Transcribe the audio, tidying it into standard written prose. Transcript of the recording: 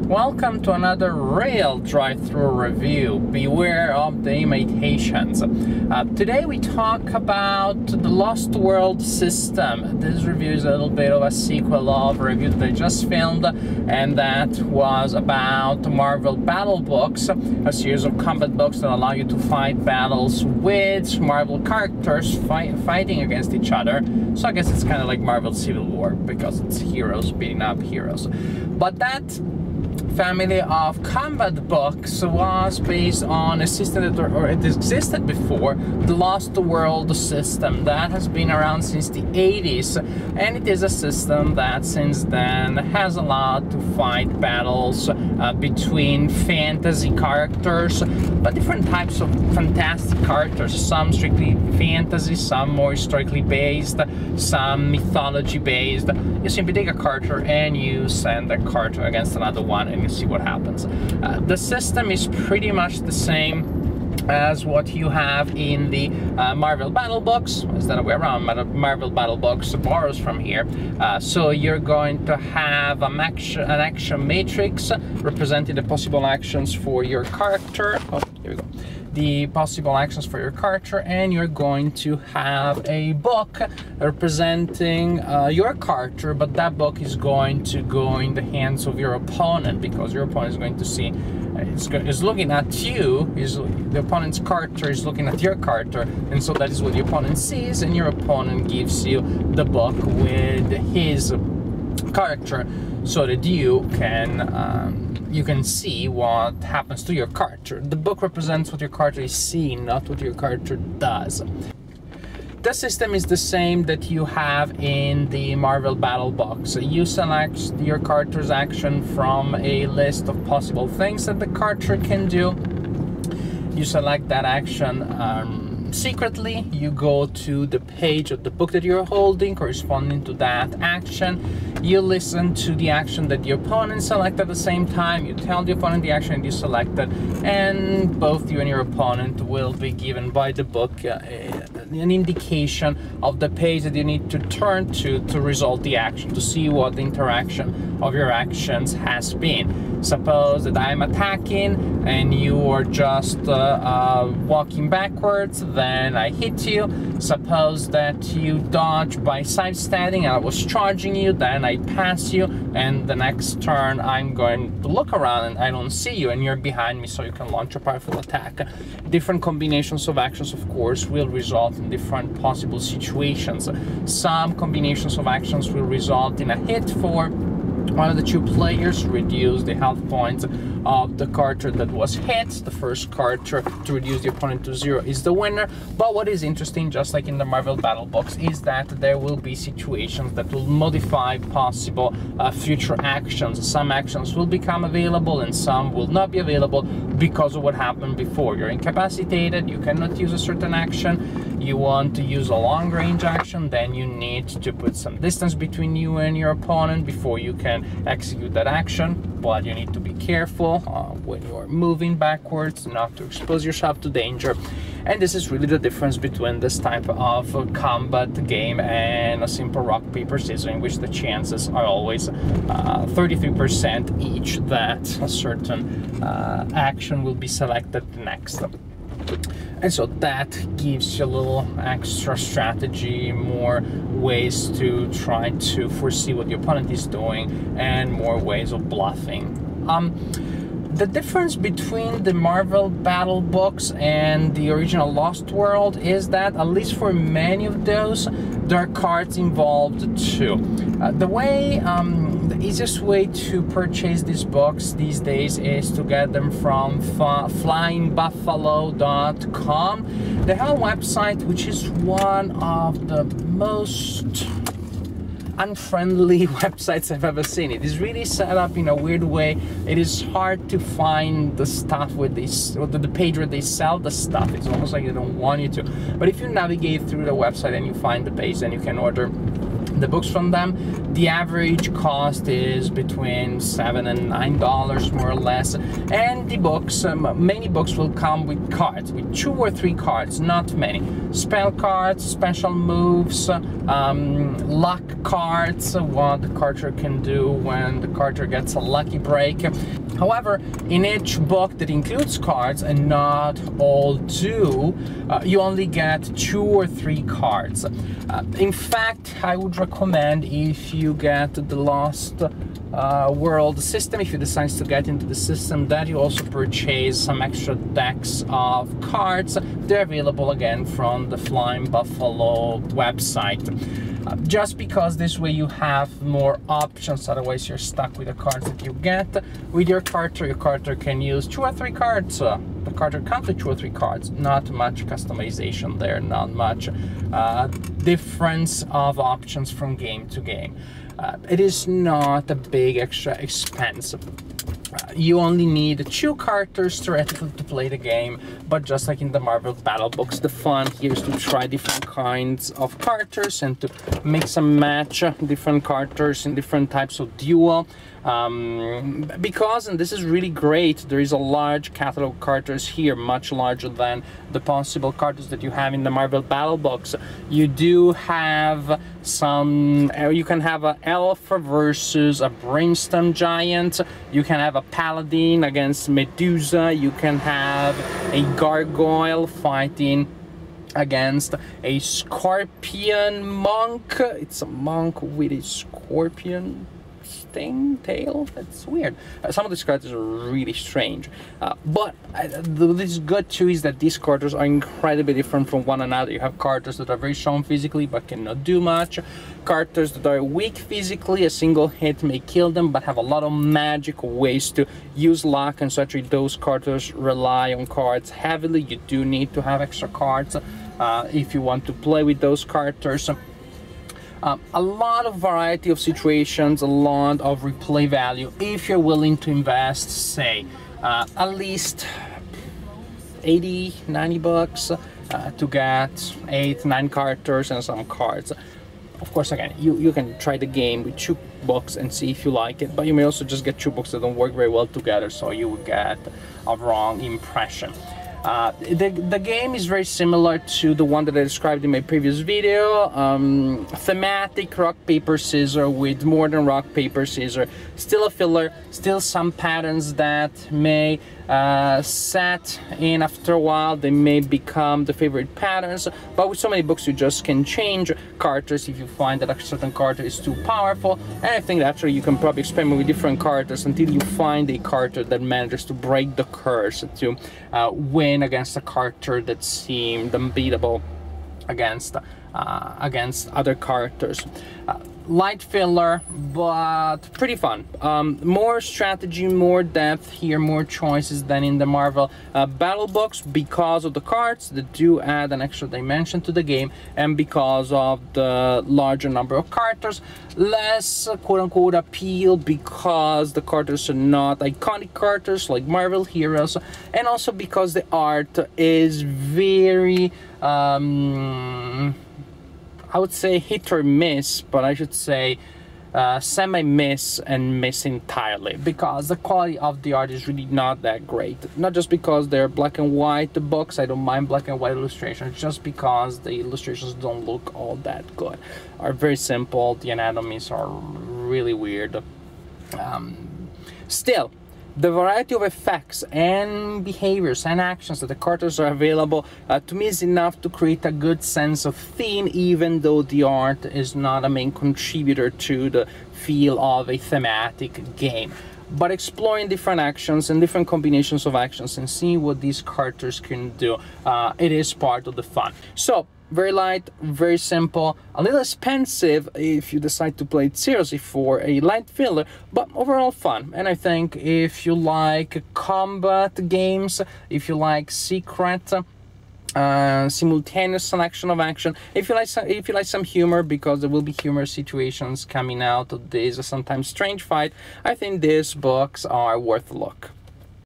Welcome to another real drive-thru review. Beware of the imitations. Today we talk about the Lost World system. This review is a little bit of a sequel of a review that I just filmed, and that was about Marvel Battle Books, a series of combat books that allow you to fight battles with Marvel characters fighting against each other. So I guess it's kind of like Marvel Civil War, because it's heroes beating up heroes. But that family of combat books was based on a system that it existed before, the Lost World system that has been around since the 80s, and it is a system that since then has allowed to fight battles between fantasy characters, but different types of fantastic characters, some strictly fantasy, some more historically based, some mythology based. You simply take a character and you send a character against another one and you see what happens. The system is pretty much the same as what you have in the Marvel Battle Books. Is that a way around? Marvel Battle Books borrows from here. So you're going to have an action matrix representing the possible actions for your character. Oh, here we go. The possible actions for your character, and you're going to have a book representing your character, but that book is going to go in the hands of your opponent, because your opponent is going to see is looking at you, the opponent's character is looking at your character, and so that is what the opponent sees, and your opponent gives you the book with his character so that you can see what happens to your character. The book represents what your character is seeing, not what your character does. The system is the same that you have in the Marvel Battle Box. You select your character's action from a list of possible things that the character can do. You select that action secretly. You go to the page of the book that you're holding corresponding to that action. You listen to the action that the opponent selected at the same time. You tell the opponent the action you selected, and both you and your opponent will be given by the book an indication of the page that you need to turn to resolve the action, to see what the interaction of your actions has been. Suppose that I'm attacking and you are just walking backwards, then I hit you. Suppose that you dodge by sidestepping and I was charging you, then I pass you, and the next turn I'm going to look around and I don't see you and you're behind me, so you can launch a powerful attack. Different combinations of actions, of course, will result in different possible situations. Some combinations of actions will result in a hit for one of the two players, reduce the health points of the character that was hit. The first character to reduce the opponent to 0 is the winner. But what is interesting, just like in the Marvel Battle Box, is that there will be situations that will modify possible future actions. Some actions will become available and some will not be available because of what happened before. You're incapacitated, you cannot use a certain action, you want to use a long range action, then you need to put some distance between you and your opponent before you can execute that action. But you need to be careful when you're moving backwards not to expose yourself to danger. And this is really the difference between this type of combat game and a simple rock paper scissors, in which the chances are always 33% each that a certain action will be selected next. And so that gives you a little extra strategy, more ways to try to foresee what the opponent is doing, and more ways of bluffing. The difference between the Marvel Battle Books and the original Lost World is that, at least for many of those, there are cards involved too. The easiest way to purchase these books these days is to get them from flyingbuffalo.com. They have a website which is one of the most unfriendly websites I've ever seen. It is really set up in a weird way. It is hard to find the stuff with the page where they sell the stuff. It's almost like they don't want you to. But if you navigate through the website and you find the page, then you can order the books from them. The average cost is between $7 and $9 more or less, and the books, many books will come with cards, with 2 or 3 cards, not many. Spell cards, special moves, luck cards, what the character can do when the character gets a lucky break. However, in each book that includes cards, and not all do, you only get 2 or 3 cards. In fact, I would recommend, if you get the Lost World system, if you decide to get into the system, that you also purchase some extra decks of cards. They're available again from the Flying Buffalo website. Just because this way you have more options, otherwise you're stuck with the cards that you get. With your character can use 2 or 3 cards. The character comes with 2 or 3 cards. Not much customization there, not much difference of options from game to game. It is not a big extra expense. You only need 2 characters theoretically to play the game, but just like in the Marvel Battle Books, the fun here is to try different kinds of characters and to mix and match different characters in different types of duel. Because, and this is really great, there is a large catalog of characters here, much larger than the possible characters that you have in the Marvel Battle Books. You do have some, you can have an elf versus a brimstone giant, you can have a paladin against Medusa, you can have a gargoyle fighting against a scorpion monk. It's a monk with a scorpion tail. That's weird. Some of these characters are really strange, but what is good too is that these characters are incredibly different from one another. You have characters that are very strong physically but cannot do much, characters that are weak physically, a single hit may kill them, but have a lot of magic ways to use luck, and such. Those characters rely on cards heavily. You do need to have extra cards if you want to play with those characters. A lot of variety of situations, a lot of replay value if you're willing to invest, say, at least 80-90 bucks to get 8-9 characters and some cards. Of course, again, you can try the game with 2 books and see if you like it, but you may also just get 2 books that don't work very well together, so you will get a wrong impression. The game is very similar to the one that I described in my previous video. Thematic rock, paper, scissors with more than rock, paper, scissors. Still a filler, still some patterns that may set in after a while. They may become the favorite patterns, but with so many books you just can change characters if you find that a certain character is too powerful. And I think that actually you can probably experiment with different characters until you find a character that manages to break the curse, to win against a character that seemed unbeatable against other characters. Light filler, but pretty fun. More strategy, more depth here, more choices than in the Marvel Battle Books, because of the cards that do add an extra dimension to the game, and because of the larger number of characters. Less quote-unquote appeal because the characters are not iconic characters like Marvel heroes, and also because the art is very I would say hit or miss, but I should say semi-miss and miss entirely, because the quality of the art is really not that great. Not just because they're black and white books, I don't mind black and white illustrations, just because the illustrations don't look all that good. Are very simple, the anatomies are really weird. Still, the variety of effects and behaviors and actions that the characters are available to me is enough to create a good sense of theme, even though the art is not a main contributor to the feel of a thematic game. But exploring different actions and different combinations of actions and seeing what these characters can do, it is part of the fun. So, very light, very simple, a little expensive if you decide to play it seriously for a light filler, but overall fun. And I think if you like combat games, if you like secret, simultaneous selection of action, if you like some humor, because there will be humor situations coming out of this sometimes strange fight, I think these books are worth a look.